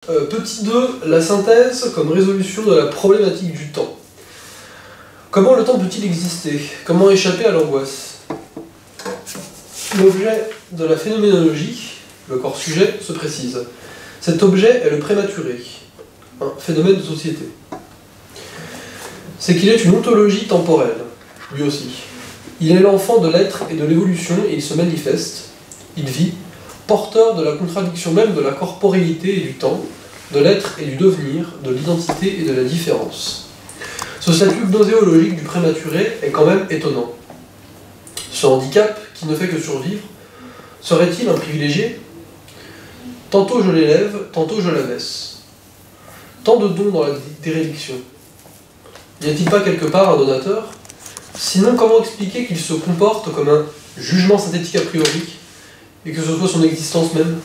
Petit 2, la synthèse comme résolution de la problématique du temps. Comment le temps peut-il exister? Comment échapper à l'angoisse? L'objet de la phénoménologie, le corps sujet, se précise. Cet objet est le prématuré, un phénomène de société. C'est qu'il est une ontologie temporelle, lui aussi. Il est l'enfant de l'être et de l'évolution et il se manifeste, il vit, porteur de la contradiction même de la corporéité et du temps, de l'être et du devenir, de l'identité et de la différence. Ce statut gnoséologique du prématuré est quand même étonnant. Ce handicap, qui ne fait que survivre, serait-il un privilégié? Tantôt je l'élève, tantôt je l'abaisse. Tant de dons dans la déréliction. N'y a-t-il pas quelque part un donateur? Sinon, comment expliquer qu'il se comporte comme un jugement synthétique a priori, et que ce soit son existence même?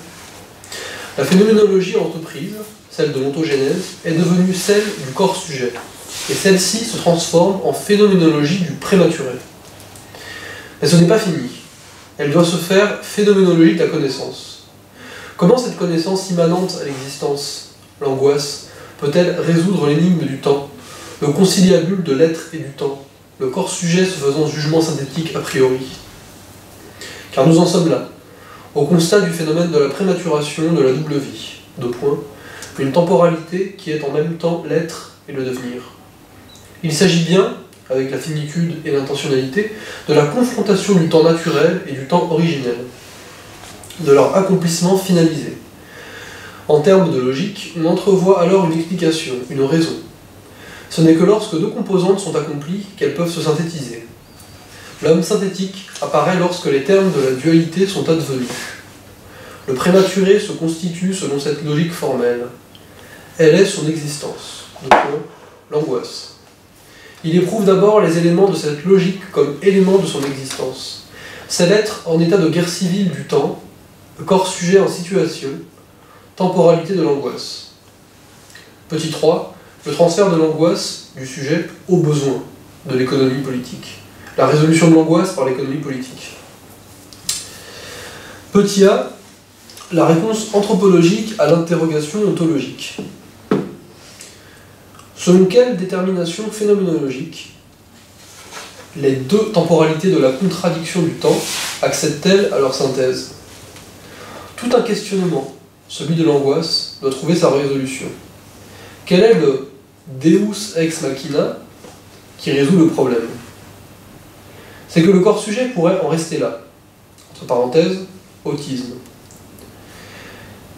La phénoménologie entreprise, celle de l'ontogénèse, est devenue celle du corps sujet, et celle-ci se transforme en phénoménologie du prématuré. Mais ce n'est pas fini. Elle doit se faire phénoménologie de la connaissance. Comment cette connaissance immanente à l'existence, l'angoisse, peut-elle résoudre l'énigme du temps, le conciliabule de l'être et du temps, le corps sujet se faisant jugement synthétique a priori? Car nous en sommes là, au constat du phénomène de la prématuration de la double vie. Deux points. Une temporalité qui est en même temps l'être et le devenir. Il s'agit bien, avec la finitude et l'intentionnalité, de la confrontation du temps naturel et du temps originel, de leur accomplissement finalisé. En termes de logique, on entrevoit alors une explication, une raison. Ce n'est que lorsque deux composantes sont accomplies qu'elles peuvent se synthétiser. L'homme synthétique apparaît lorsque les termes de la dualité sont advenus. Le prématuré se constitue selon cette logique formelle. Elle est son existence. De quoi? L'angoisse. Il éprouve d'abord les éléments de cette logique comme éléments de son existence. C'est l'être en état de guerre civile du temps, le corps sujet en situation, temporalité de l'angoisse. Petit 3, le transfert de l'angoisse du sujet au besoin de l'économie politique. La résolution de l'angoisse par l'économie politique. Petit a, la réponse anthropologique à l'interrogation ontologique. Selon quelle détermination phénoménologique les deux temporalités de la contradiction du temps accèdent-elles à leur synthèse? Tout un questionnement, celui de l'angoisse, doit trouver sa résolution. Quel est le Deus ex machina qui résout le problème? C'est que le corps sujet pourrait en rester là. Entre parenthèses, autisme.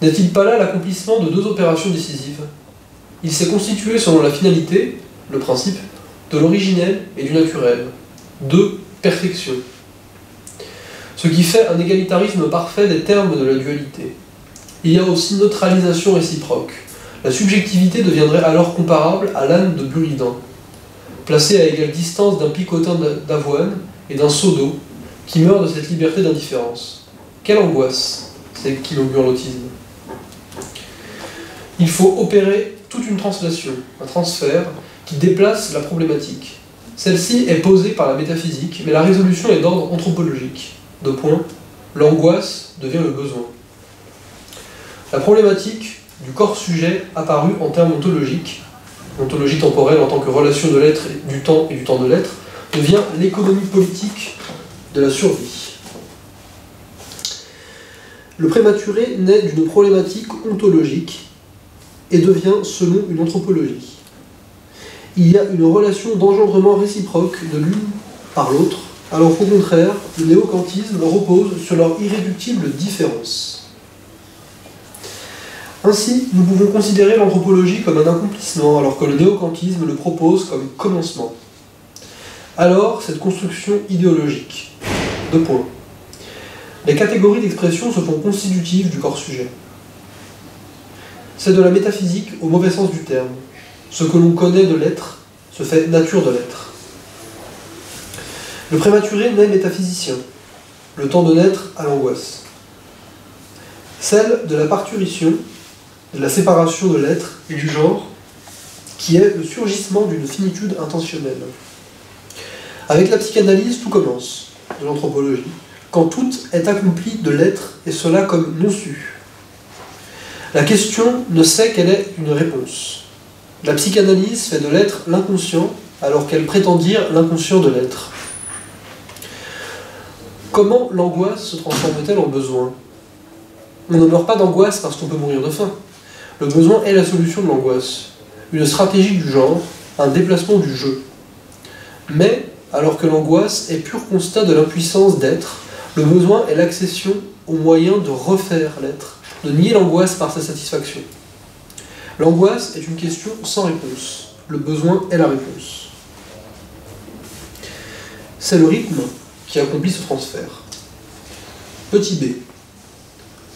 N'est-il pas là l'accomplissement de deux opérations décisives? Il s'est constitué selon la finalité, le principe, de l'originel et du naturel. Deux perfections. Ce qui fait un égalitarisme parfait des termes de la dualité. Il y a aussi neutralisation réciproque. La subjectivité deviendrait alors comparable à l'âne de Buridan, placé à égale distance d'un picotin d'avoine et d'un seau d'eau, qui meurt de cette liberté d'indifférence. Quelle angoisse, c'est qu'inaugure l'autisme. Il faut opérer toute une translation, un transfert, qui déplace la problématique. Celle-ci est posée par la métaphysique, mais la résolution est d'ordre anthropologique. Deux points, l'angoisse devient le besoin. La problématique du corps sujet apparue en termes ontologiques, ontologie temporelle en tant que relation de l'être du temps et du temps de l'être, devient l'économie politique de la survie. Le prématuré naît d'une problématique ontologique et devient selon une anthropologie. Il y a une relation d'engendrement réciproque de l'une par l'autre, alors qu'au contraire, le néo-kantisme repose sur leur irréductible différence. Ainsi, nous pouvons considérer l'anthropologie comme un accomplissement, alors que le néo-kantisme le propose comme commencement. Alors, cette construction idéologique. Deux points. Les catégories d'expression se font constitutives du corps sujet. C'est de la métaphysique au mauvais sens du terme. Ce que l'on connaît de l'être se fait nature de l'être. Le prématuré naît métaphysicien, le temps de naître à l'angoisse. Celle de la parturition, de la séparation de l'être et du genre, qui est le surgissement d'une finitude intentionnelle. Avec la psychanalyse, tout commence, de l'anthropologie, quand tout est accompli de l'être, et cela comme non su. La question ne sait quelle est une réponse. La psychanalyse fait de l'être l'inconscient, alors qu'elle prétend dire l'inconscient de l'être. Comment l'angoisse se transforme-t-elle en besoin? On ne meurt pas d'angoisse parce qu'on peut mourir de faim. Le besoin est la solution de l'angoisse, une stratégie du genre, un déplacement du jeu. Mais, alors que l'angoisse est pur constat de l'impuissance d'être, le besoin est l'accession au moyen de refaire l'être, de nier l'angoisse par sa satisfaction. L'angoisse est une question sans réponse. Le besoin est la réponse. C'est le rythme qui accomplit ce transfert. Petit b.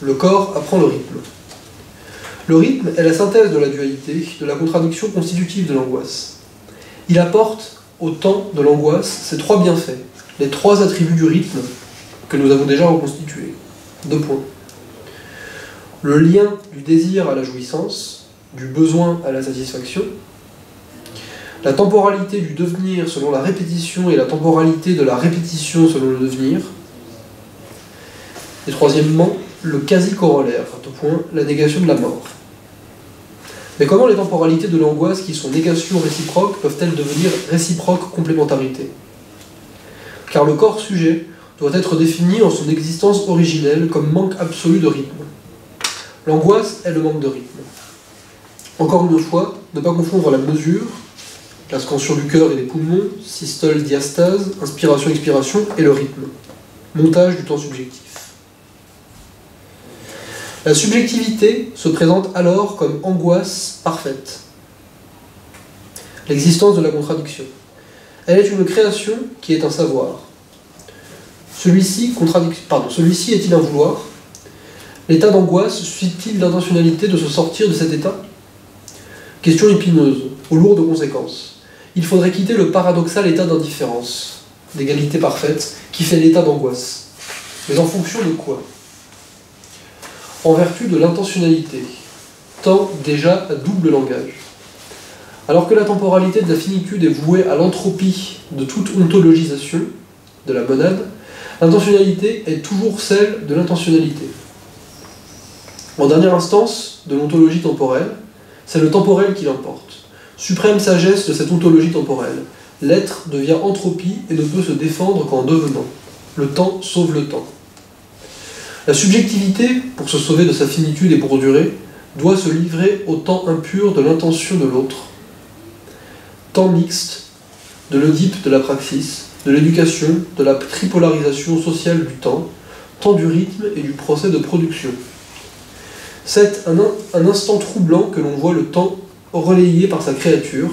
Le corps apprend le rythme. Le rythme est la synthèse de la dualité, de la contradiction constitutive de l'angoisse. Il apporte au temps de l'angoisse ces trois bienfaits, les trois attributs du rythme que nous avons déjà reconstitués. 2 points. Le lien du désir à la jouissance, du besoin à la satisfaction, la temporalité du devenir selon la répétition et la temporalité de la répétition selon le devenir, et troisièmement, le quasi-corollaire, 2 points, la négation de la mort. Mais comment les temporalités de l'angoisse qui sont négation réciproque peuvent-elles devenir réciproque complémentarité? Car le corps sujet doit être défini en son existence originelle comme manque absolu de rythme. L'angoisse est le manque de rythme. Encore une fois, ne pas confondre la mesure, la scansion du cœur et des poumons, systole, diastase, inspiration, expiration, et le rythme, montage du temps subjectif. La subjectivité se présente alors comme angoisse parfaite, l'existence de la contradiction. Elle est une création qui est un savoir. Celui-ci est-il un vouloir? L'état d'angoisse suscite-t-il l'intentionnalité de se sortir de cet état? Question épineuse, aux lourdes conséquences. Il faudrait quitter le paradoxal état d'indifférence, d'égalité parfaite, qui fait l'état d'angoisse. Mais en fonction de quoi? En vertu de l'intentionnalité, temps déjà à double langage. Alors que la temporalité de la finitude est vouée à l'entropie de toute ontologisation de la monade, l'intentionnalité est toujours celle de l'intentionnalité. En dernière instance de l'ontologie temporelle, c'est le temporel qui l'emporte. Suprême sagesse de cette ontologie temporelle, l'être devient entropie et ne peut se défendre qu'en devenant. Le temps sauve le temps. La subjectivité, pour se sauver de sa finitude et pour durer, doit se livrer au temps impur de l'intention de l'autre. Temps mixte, de l'Oedipe de la praxis, de l'éducation, de la tripolarisation sociale du temps du rythme et du procès de production. C'est un instant troublant que l'on voit le temps relayé par sa créature,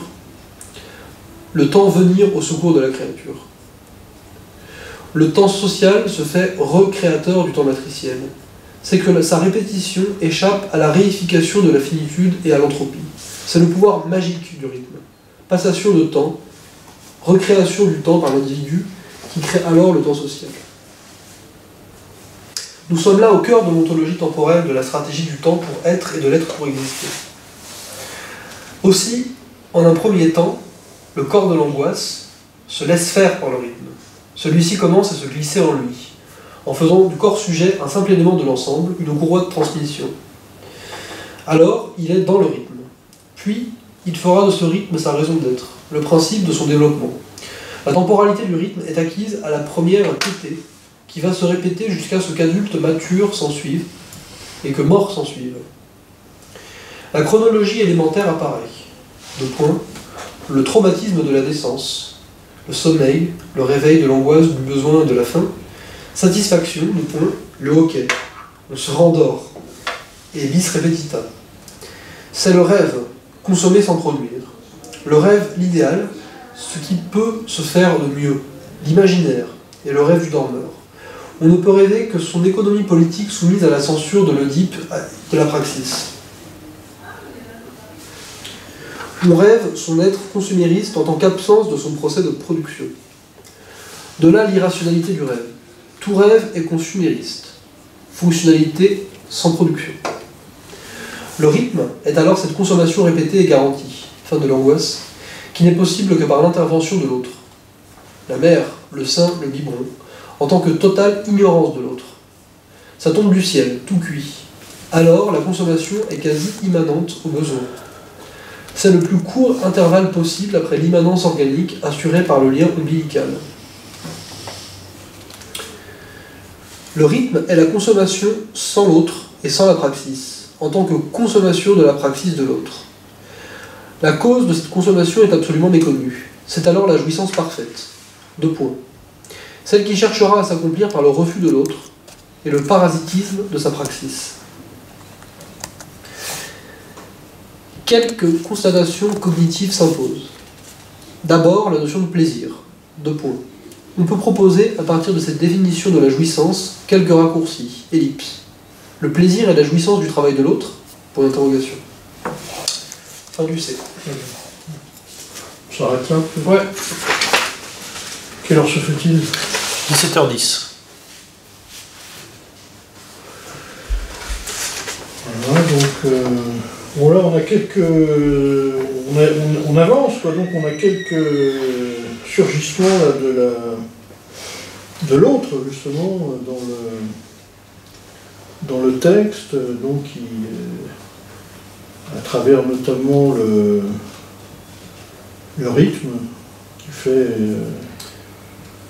le temps venir au secours de la créature. Le temps social se fait recréateur du temps matriciel. C'est que sa répétition échappe à la réification de la finitude et à l'entropie. C'est le pouvoir magique du rythme. Passation de temps, recréation du temps par l'individu, qui crée alors le temps social. Nous sommes là au cœur de l'ontologie temporelle de la stratégie du temps pour être et de l'être pour exister. Aussi, en un premier temps, le corps de l'angoisse se laisse faire par le rythme. Celui-ci commence à se glisser en lui, en faisant du corps sujet un simple élément de l'ensemble, une courroie de transmission. Alors, il est dans le rythme. Puis, il fera de ce rythme sa raison d'être, le principe de son développement. La temporalité du rythme est acquise à la première tétée, qui va se répéter jusqu'à ce qu'adulte mature s'ensuive, et que mort s'ensuive. La chronologie élémentaire apparaît. 2 points. Le traumatisme de la naissance, le sommeil, le réveil de l'angoisse, du besoin et de la faim. Satisfaction, 2 points. Le hoquet. On se rendort. Et bis repetita. C'est le rêve, consommé sans produire. Le rêve, l'idéal, ce qui peut se faire de mieux, l'imaginaire, et le rêve du dormeur. On ne peut rêver que son économie politique soumise à la censure de l'Oedipe de la praxis. On rêve son être consumériste en tant qu'absence de son procès de production. De là l'irrationalité du rêve. Tout rêve est consumériste. Fonctionnalité sans production. Le rythme est alors cette consommation répétée et garantie, fin de l'angoisse, qui n'est possible que par l'intervention de l'autre. La mère, le sein, le biberon, en tant que totale ignorance de l'autre. Ça tombe du ciel, tout cuit. alors la consommation est quasi immanente au besoin. C'est le plus court intervalle possible après l'immanence organique assurée par le lien ombilical. Le rythme est la consommation sans l'autre et sans la praxis, en tant que consommation de la praxis de l'autre. La cause de cette consommation est absolument méconnue. C'est alors la jouissance parfaite. 2 points. Celle qui cherchera à s'accomplir par le refus de l'autre et le parasitisme de sa praxis. Quelques constatations cognitives s'imposent. D'abord, la notion de plaisir. 2 points. On peut proposer, à partir de cette définition de la jouissance, quelques raccourcis, ellipses. Le plaisir et la jouissance du travail de l'autre, point d'interrogation. Fin du C. On s'arrête là? Ouais. Quelle heure se fait-il? 17h10. Voilà, donc... bon, là, on a quelques... On avance, quoi, donc on a quelques surgissements là, de l'autre, justement, dans le texte, donc à travers notamment le rythme qui fait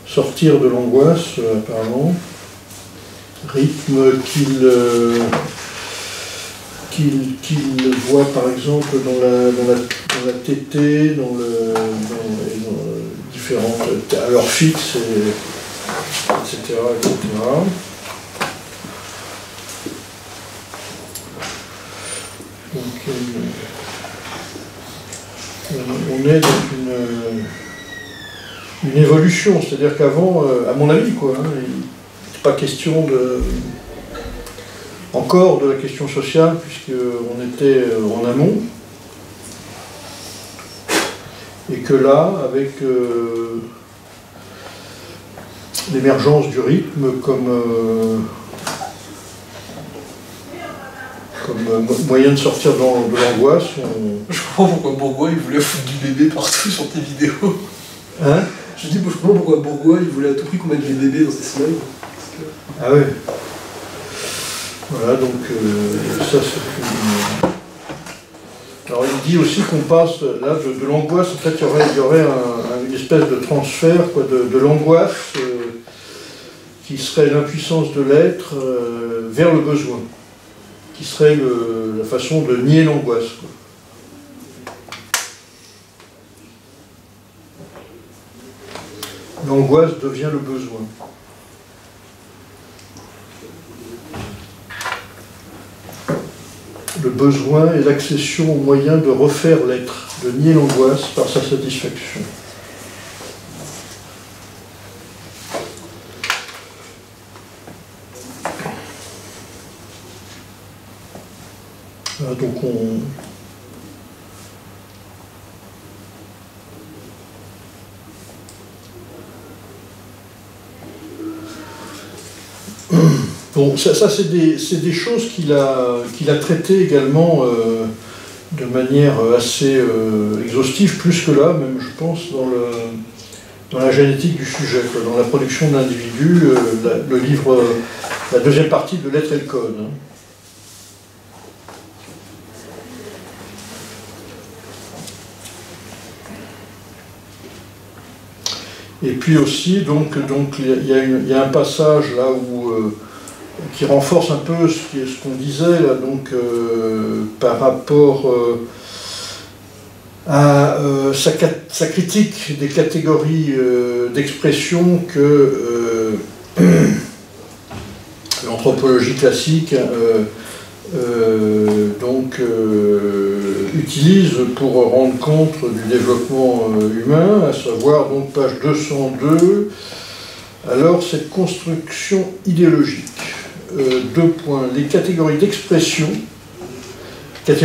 sortir de l'angoisse, apparemment, rythme qu'il voit par exemple dans la tétée, dans différentes à l'heure fixe, etc., etc. Donc on est dans une évolution, c'est-à-dire qu'avant, à mon avis, quoi, hein, il n'était pas question encore de la question sociale, puisqu'on était en amont, et que là, avec l'émergence du rythme comme moyen de sortir de l'angoisse, Je comprends pourquoi Bourgois il voulait foutre du bébé partout sur tes vidéos. Hein? Je dis, je comprends pourquoi Bourgois il voulait à tout prix qu'on mette des bébés dans ses slides. Ah ouais. Voilà, donc ça c'est une... Alors il dit aussi qu'on passe là de l'angoisse, en fait il y aurait une espèce de transfert quoi, de l'angoisse qui serait l'impuissance de l'être vers le besoin, qui serait la façon de nier l'angoisse. L'angoisse devient le besoin. Le besoin est l'accession au moyen de refaire l'être, de nier l'angoisse par sa satisfaction. Voilà, donc bon, ça c'est des choses qu'il a traitées également de manière assez exhaustive, plus que là, même je pense, dans la génétique du sujet, quoi, dans la production de l'individu, le livre, la deuxième partie de L'être et le code. Hein. Et puis aussi, donc il y a un passage là où qui renforce un peu ce qu'on disait là, donc par rapport à sa critique des catégories d'expression que l'anthropologie classique utilise pour rendre compte du développement humain, à savoir donc page 202. Alors cette construction idéologique, 2 points, les catégories d'expression, c'est des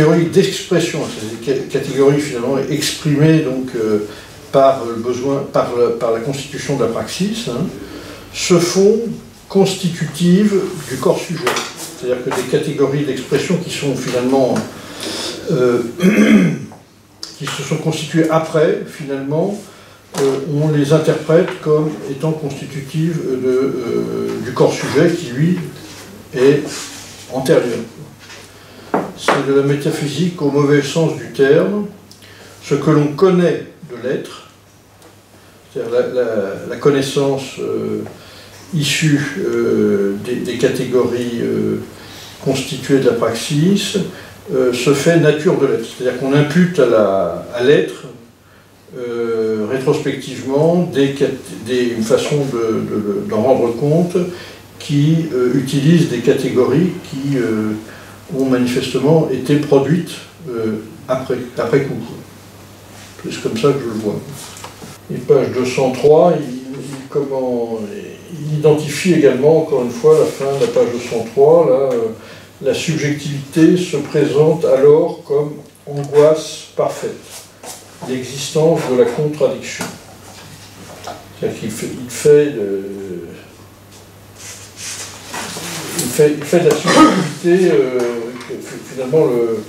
catégories finalement exprimées donc par le besoin, par la constitution de la praxis, hein, se font constitutives du corps sujet. C'est-à-dire que des catégories d'expression qui sont finalement qui se sont constituées après, finalement, on les interprète comme étant constitutives du corps sujet qui, lui, est antérieur. c'est de la métaphysique au mauvais sens du terme, ce que l'on connaît de l'être, c'est-à-dire la connaissance issue des catégories constituées de la praxis, se fait nature de l'être. C'est-à-dire qu'on impute à l'être, rétrospectivement, une façon d'en rendre compte qui utilise des catégories qui ont manifestement été produites après coup. C'est comme ça que je le vois. Et page 203, il identifie également, encore une fois, à la fin de la page 203, là, la subjectivité se présente alors comme angoisse parfaite, l'existence de la contradiction. C'est-à-dire qu'il fait de la subjectivité finalement le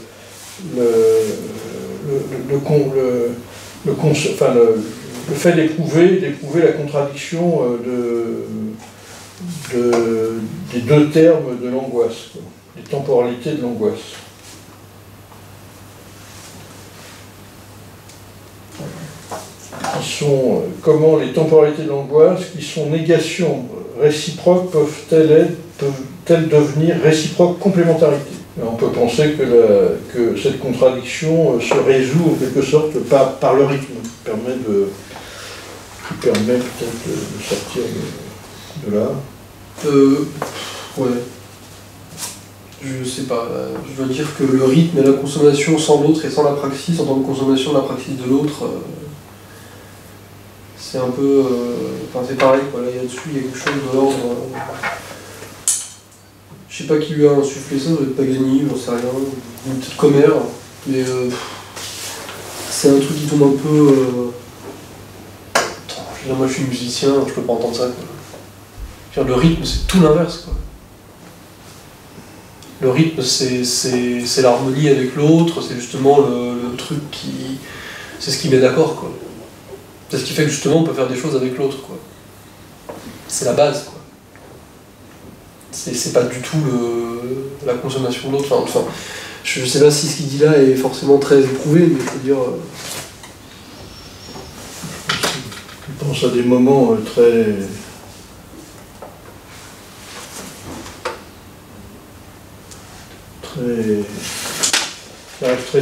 fait d'éprouver la contradiction des deux termes de l'angoisse, les temporalités de l'angoisse. Comment les temporalités de l'angoisse, qui sont négations réciproques, peuvent-elles devenir réciproques complémentarités? On peut penser que cette contradiction se résout en quelque sorte par le rythme, qui permet peut-être de sortir de là. Ouais. Je sais pas. Je dois dire que le rythme et la consommation sans l'autre et sans la praxis, en tant que consommation de la praxis de l'autre, c'est un peu. Enfin, c'est pareil, quoi. Là, dessus, il y a quelque chose de l'ordre. Je sais pas qui lui a insufflé ça, ça doit être Paganini, j'en sais rien, ou peut-être Commère, mais c'est un truc qui tombe un peu. Moi je suis musicien, je peux pas entendre ça, quoi. Le rythme c'est tout l'inverse, quoi. Le rythme c'est l'harmonie avec l'autre, c'est justement le truc qui. C'est ce qui met d'accord, quoi. C'est ce qui fait que justement on peut faire des choses avec l'autre, quoi. C'est la base, quoi. C'est pas du tout la consommation de l'autre. Enfin, je sais pas si ce qu'il dit là est forcément très éprouvé, mais je veux dire. Je pense à des moments très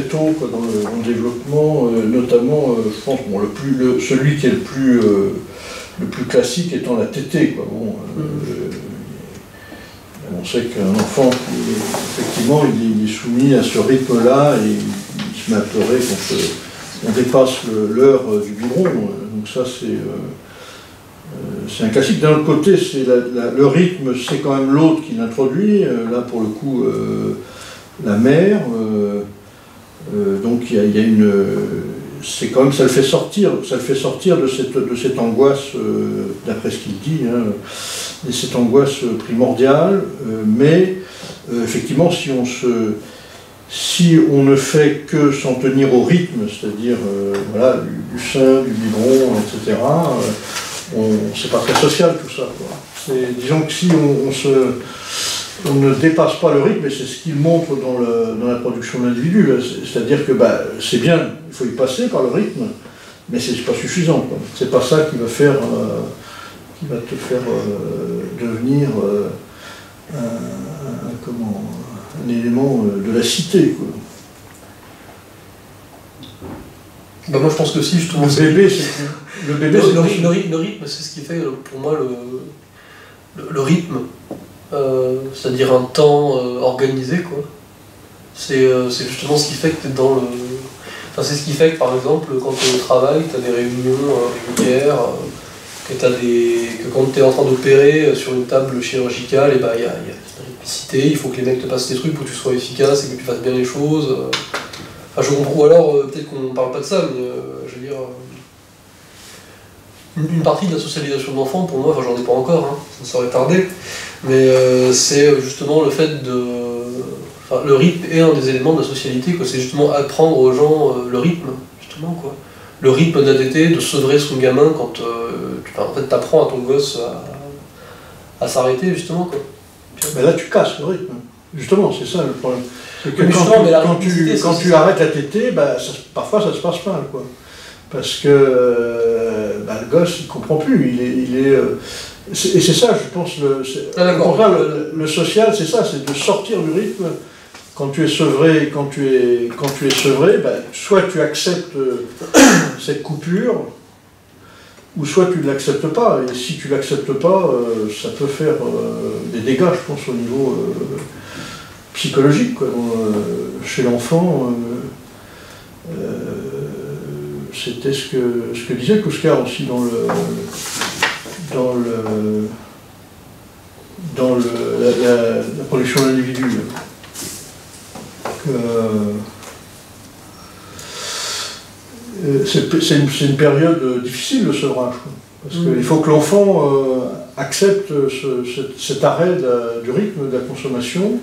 tôt, quoi, dans le développement, notamment, je pense, bon, celui qui est le plus classique étant la tétée, quoi. Bon, on sait qu'un enfant, effectivement, il est soumis à ce rythme-là et il se met à pleurer quand on dépasse l'heure du biberon. Donc ça, c'est un classique. D'un autre côté, le rythme, c'est quand même l'autre qui l'introduit. Là, pour le coup, la mère. Donc il y a une. C'est quand même, ça le fait sortir de cette angoisse, d'après ce qu'il dit, hein, et cette angoisse primordiale, mais effectivement, si on ne fait que s'en tenir au rythme, c'est-à-dire voilà, du sein, du biberon, etc., c'est pas très social tout ça, quoi. Disons que si on ne dépasse pas le rythme, et c'est ce qu'il montre dans la production de l'individu, c'est-à-dire que c'est bien, il faut y passer par le rythme, mais c'est pas suffisant, quoi. C'est pas ça qui va te faire devenir un élément de la cité, quoi. Moi je pense que si, justement. Le rythme, c'est ce qui fait pour moi le rythme. C'est-à-dire un temps organisé, quoi. C'est justement ce qui fait que tu es dans le. Enfin, c'est ce qui fait que, par exemple, quand tu es au travail, tu as des réunions régulières, que quand tu es en train d'opérer sur une table chirurgicale, et il y a une rythmicité, il faut que les mecs te passent des trucs pour que tu sois efficace et que tu fasses bien les choses. Enfin, je comprends, ou alors, peut-être qu'on ne parle pas de ça, mais je veux dire. Une partie de la socialisation de l'enfant, pour moi, enfin j'en ai pas encore, hein, ça saurait tarder, mais c'est justement le fait de. Enfin, le rythme est un des éléments de la socialité, quoi. C'est justement apprendre aux gens le rythme, justement, quoi. Le rythme d'ADT, de sevrer son gamin quand en fait t'apprends à ton gosse à s'arrêter, justement, quoi. Mais là tu casses le rythme. Justement, c'est ça le problème. C'est que Mais quand, justement, mais la quand rythmicité, tu, c'est quand aussi tu ça. arrêtes la tétée, bah, parfois ça se passe mal, quoi. Parce que bah, le gosse, il comprend plus. Et c'est ça, je pense, Ah, d'accord. au contraire, le social, c'est ça, c'est de sortir du rythme. Quand tu es sevré, quand tu es sevré, bah, soit tu acceptes cette coupure, ou soit tu ne l'acceptes pas. Et si tu ne l'acceptes pas, ça peut faire des dégâts, je pense, au niveau psychologique, quoi. Chez l'enfant, c'était ce que disait Kouskar aussi dans la production de l'individu. C'est une période difficile, le sevrage, quoi. Parce qu'il faut que l'enfant accepte cet arrêt du rythme de la consommation.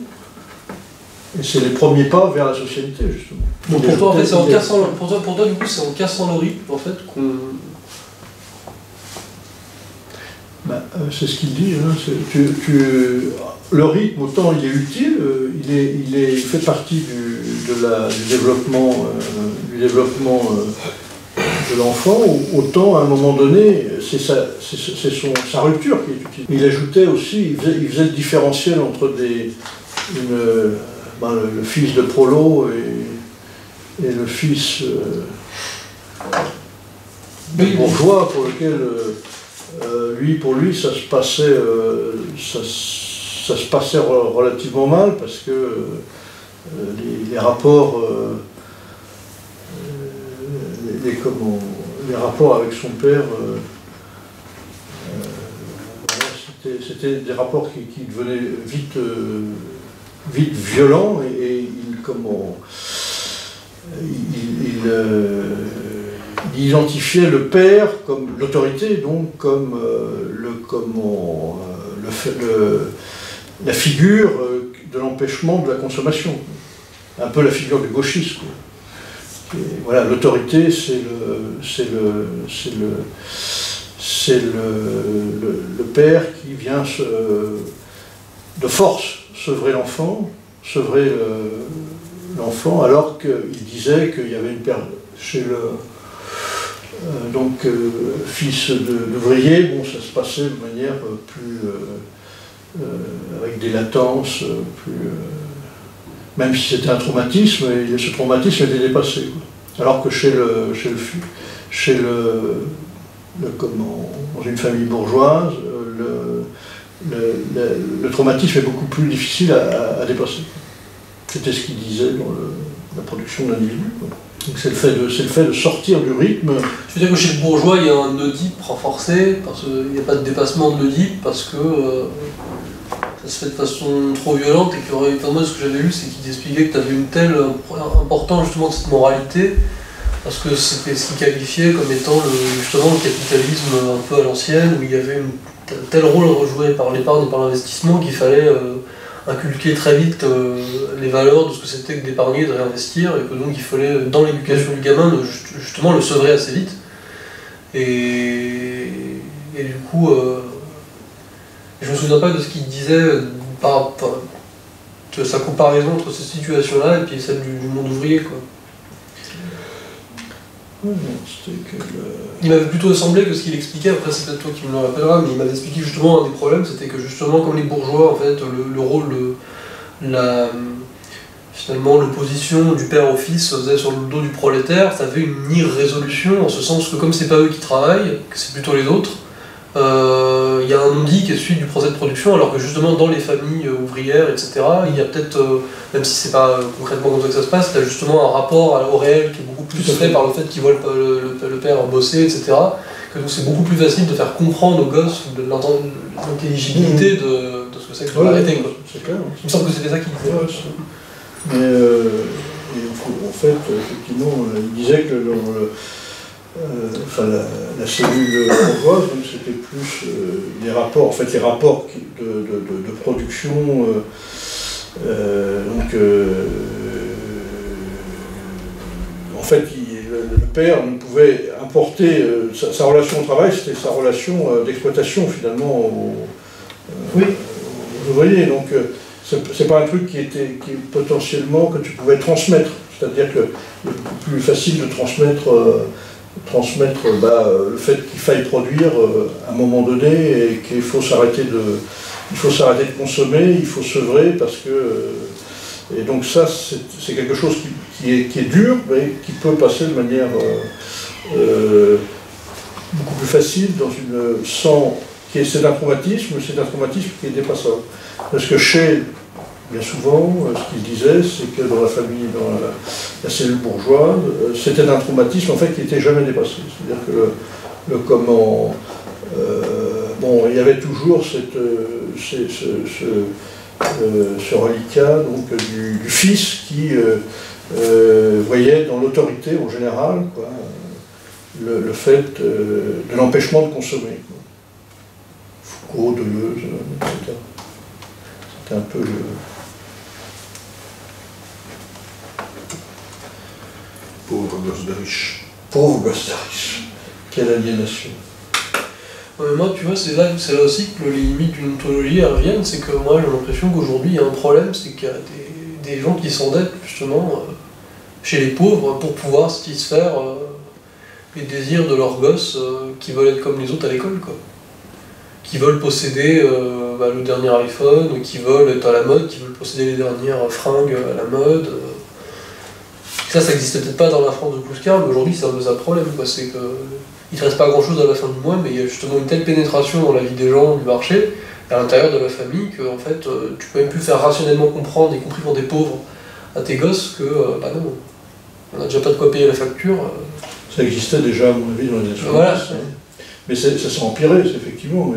Et c'est les premiers pas vers la socialité, justement. Donc pour toi, en fait, c'est en cassant, pour toi, du coup, c'est en cassant le rythme, en fait, qu'on... C'est ce qu'il dit. Hein, le rythme, autant il est utile, il fait partie du développement, de l'enfant, autant à un moment donné, c'est sa rupture qui est utile. Il ajoutait aussi, il faisait le différentiel entre le fils de Prolo et le fils bourgeois, pour lequel pour lui, ça se passait relativement mal, parce que les rapports avec son père, c'était des rapports qui devenaient vite violents, et il identifiait le père comme l'autorité, donc comme la figure de l'empêchement de la consommation, un peu la figure du gauchiste, quoi. Et voilà, l'autorité, c'est le père qui vient de force sevrer l'enfant, alors qu'il disait qu'il y avait une période chez le fils d'ouvrier, bon, ça se passait de manière plus avec des latences, même si c'était un traumatisme, et ce traumatisme était dépassé, quoi. Alors que dans une famille bourgeoise, le traumatisme est beaucoup plus difficile à dépasser. C'était ce qu'il disait dans la production de l'individu. Donc c'est le fait de sortir du rythme. Tu veux dire que chez le bourgeois, il y a un Oedipe renforcé, parce qu'il n'y a pas de dépassement de l'Oedipe, parce que ça se fait de façon trop violente, et qu'il y aurait, enfin, moi ce que j'avais lu, c'est qu'il expliquait que tu avais une telle importance justement de cette moralité, parce que c'était ce qu'il qualifiait comme étant justement le capitalisme un peu à l'ancienne, où il y avait un tel rôle rejoué par l'épargne et par l'investissement qu'il fallait inculquer très vite les valeurs de ce que c'était que d'épargner, de réinvestir, et que donc il fallait, dans l'éducation du gamin, justement le sevrer assez vite. Et du coup, je me souviens pas de ce qu'il disait de sa comparaison entre cette situation-là et puis celle du monde ouvrier, quoi. Il m'avait plutôt semblé que ce qu'il expliquait, après c'est peut-être toi qui me le rappelleras, mais il m'avait expliqué justement un des problèmes, c'était que justement comme les bourgeois, en fait, le rôle, finalement l'opposition du père au fils se faisait sur le dos du prolétaire, ça avait une irrésolution, en ce sens que comme c'est pas eux qui travaillent, que c'est plutôt les autres, il y a un non-dit qui est celui du procès de production, alors que justement dans les familles ouvrières, etc., il y a peut-être, même si c'est pas concrètement comme ça que ça se passe, il y a justement un rapport au réel qui est beaucoup plus fait par le fait qu'ils voient le père bosser, etc., que donc c'est beaucoup plus facile de faire comprendre aux gosses l'intelligibilité de ce que c'est que de l'arrêter. C'est clair. Il me semble que c'était ça qu'il disait. Ouais, mais en fait, effectivement, il disait que la cellule bourgeoise, c'était plus les rapports, en fait, les rapports de production. En fait, le père ne pouvait importer sa relation au travail, c'était sa relation d'exploitation finalement aux ouvriers. Donc, c'est pas un truc qui potentiellement que tu pouvais transmettre. C'est-à-dire que c'est plus facile de transmettre le fait qu'il faille produire à un moment donné et qu'il faut s'arrêter de consommer, il faut sevrer parce que... et donc ça, c'est quelque chose qui est dur, mais qui peut passer de manière beaucoup plus facile c'est un traumatisme qui est dépassable. Parce que bien souvent, ce qu'il disait, c'est que dans la famille, dans la cellule bourgeoise, c'était un traumatisme en fait qui n'était jamais dépassé. C'est-à-dire que il y avait toujours ce reliquat donc, du fils qui voyait dans l'autorité en général quoi, le fait de l'empêchement de consommer. Quoi. Foucault, Deleuze, etc. C'était un peu le... Pauvre gosse de riche. Pauvre gosse de riche. Quelle aliénation. Moi, tu vois, c'est là aussi que les limites d'une ontologie reviennent, c'est que moi j'ai l'impression qu'aujourd'hui il y a un problème, c'est qu'il y a des gens qui s'endettent justement chez les pauvres pour pouvoir satisfaire les désirs de leurs gosses qui veulent être comme les autres à l'école, quoi. Qui veulent posséder le dernier iPhone, qui veulent être à la mode, qui veulent posséder les dernières fringues à la mode. Ça n'existait peut-être pas dans la France de Kouskar, mais aujourd'hui c'est un peu ça le problème, quoi. C'est que il ne reste pas grand-chose à la fin du mois, mais il y a justement une telle pénétration dans la vie des gens, du marché, à l'intérieur de la famille, que en fait, tu peux même plus faire rationnellement comprendre, y compris pour des pauvres, à tes gosses, que non, on n'a déjà pas de quoi payer la facture. Ça existait déjà, à mon avis, dans les années 70. Voilà. Mais ça s'est empiré, effectivement,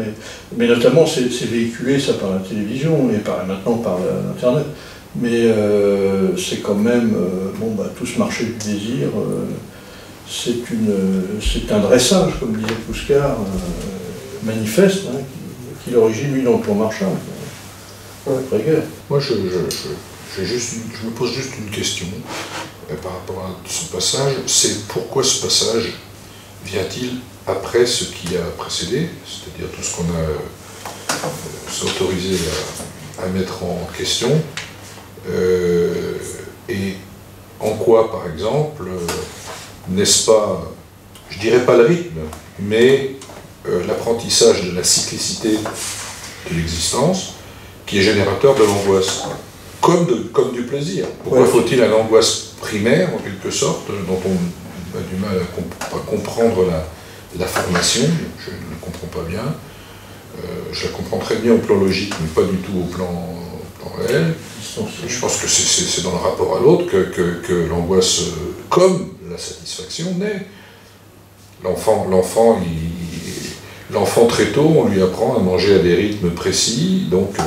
mais notamment c'est véhiculé ça par la télévision et maintenant par l'Internet. Mais c'est quand même, tout ce marché du désir, c'est un dressage, comme disait Kouskar, manifeste, hein, qui l'origine, lui, dans le plan Marshall. Après-guerre. Moi, je me pose juste une question par rapport à ce passage. C'est pourquoi ce passage vient-il après ce qui a précédé, c'est-à-dire tout ce qu'on a s'autorisé à mettre en question, et en quoi, par exemple, n'est-ce pas, je dirais pas le rythme, mais l'apprentissage de la cyclicité de l'existence qui est générateur de l'angoisse, comme du plaisir. Pourquoi faut-il une angoisse primaire, en quelque sorte, dont on a du mal à comprendre la formation, je ne la comprends pas bien. Je la comprends très bien au plan logique, mais pas du tout au plan réel. Je pense que c'est dans le rapport à l'autre que l'angoisse, comme la satisfaction, naît. L'enfant très tôt, on lui apprend à manger à des rythmes précis, donc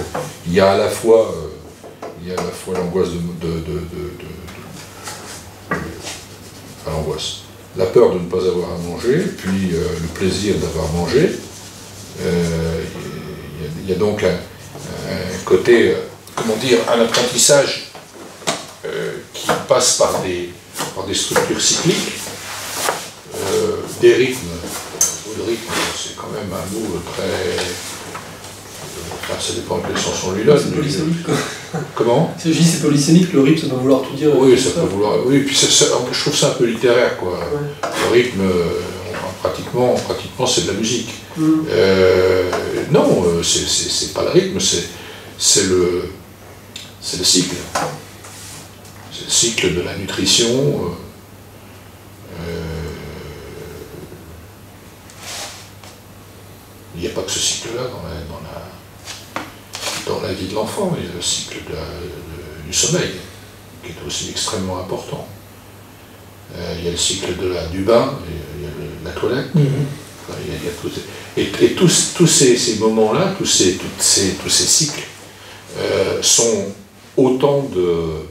il y a à la fois l'angoisse l'angoisse. La peur de ne pas avoir à manger, puis le plaisir d'avoir mangé. Il y a donc un côté, un apprentissage qui passe par des structures cycliques, des rythmes. Le rythme, c'est quand même un mot très... ça dépend de quel sens on lui donne. C'est polysémique, quoi. Comment ? Je dis c'est polysémique, le rythme, ça peut vouloir tout dire. Oui, ça peut vouloir... Oui, puis je trouve ça un peu littéraire, quoi. Ouais. Le rythme, pratiquement, c'est de la musique. Non, c'est pas le rythme, c'est le cycle. C'est le cycle de la nutrition. Il n'y a pas que ce cycle-là dans la vie de l'enfant, il y a le cycle du sommeil, qui est aussi extrêmement important. Il y a le cycle du bain, il y a la toilette. Enfin, il y a et tous ces moments-là, tous ces cycles sont autant de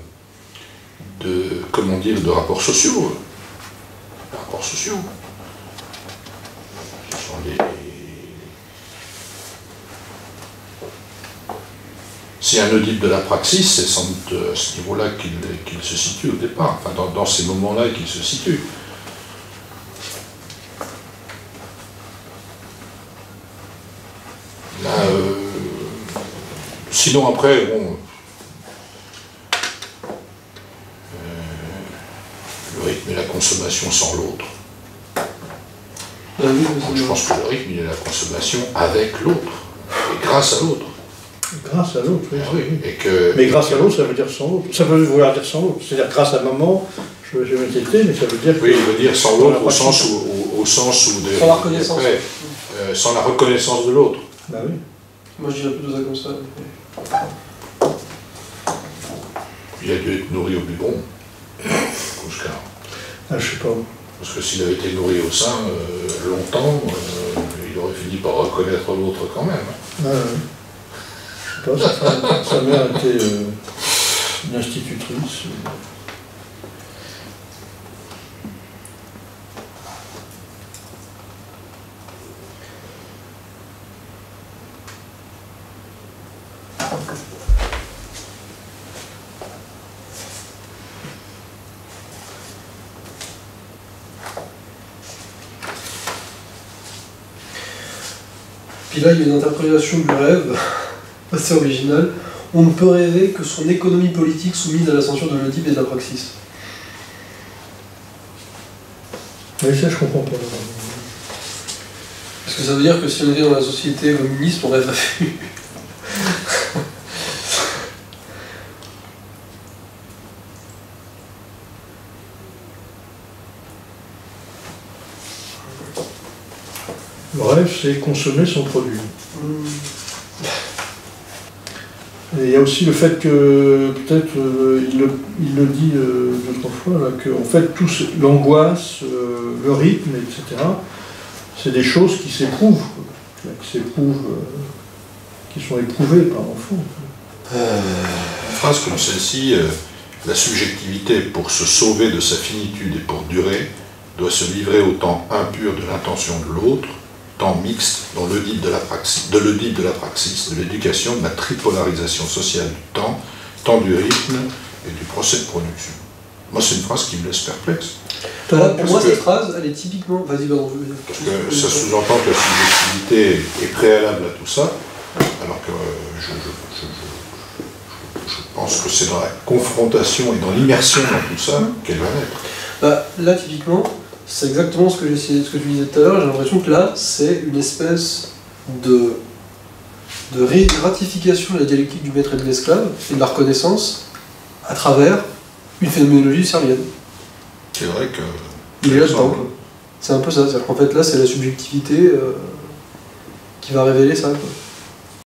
rapports sociaux. Ce sont Si un Oedipe de la praxis, c'est sans doute à ce niveau-là qu'il se situe au départ, enfin dans ces moments-là qu'il se situe. Là, sinon après, bon, consommation sans l'autre. Oui, Donc, je pense que le rythme, il est la consommation avec l'autre, et grâce à l'autre. Grâce à l'autre, oui. Oui, et que, Mais grâce à l'autre, ça veut dire sans l'autre. Ça peut vouloir dire sans l'autre. C'est-à-dire grâce à maman, je vais m'inquiéter, mais ça veut dire que... oui, il veut dire sans l'autre au sens où... Sans la reconnaissance. Après, sans la reconnaissance de l'autre. Bah oui. Moi je dirais plutôt ça comme ça. Il a dû être nourri au biberon, Kouchka. Ah, je sais pas. Parce que s'il avait été nourri au sein longtemps, il aurait fini par reconnaître l'autre quand même. Ah, ouais. Je sais pas, sa mère était une institutrice. Puis là, il y a une interprétation du rêve assez originale. On ne peut rêver que son économie politique soumise à la censure de l'Oedipe et de la Praxis. Mais ça, je comprends pas. Parce que ça veut dire que si on était dans la société communiste, on rêverait plus. Le rêve, c'est consommer son produit. Et il y a aussi le fait que, peut-être, il le dit d'autres fois, là, que en fait, l'angoisse, le rythme, etc., c'est des choses qui s'éprouvent, qui sont éprouvées par l'enfant. Une phrase comme celle-ci, la subjectivité, pour se sauver de sa finitude et pour durer, doit se livrer au temps impur de l'intention de l'autre, temps mixte dans l'Oedipe de la praxis, de l'éducation, de la tripolarisation sociale du temps du rythme et du procès de production. Moi, c'est une phrase qui me laisse perplexe. Voilà, pour moi, cette phrase, elle est typiquement... Vas-y, pardon. Parce que ça sous-entend que la subjectivité est préalable à tout ça, alors que je pense que c'est dans la confrontation et dans l'immersion dans tout ça qu'elle va naître. Bah, là, typiquement, c'est exactement ce que tu disais tout à l'heure. J'ai l'impression que là, c'est une espèce de ratification de la dialectique du maître et de l'esclave et de la reconnaissance à travers une phénoménologie servienne. C'est vrai que... Il est là-dedans, quoi. C'est un peu ça. C'est-à-dire qu'en fait, là, c'est la subjectivité qui va révéler ça, quoi.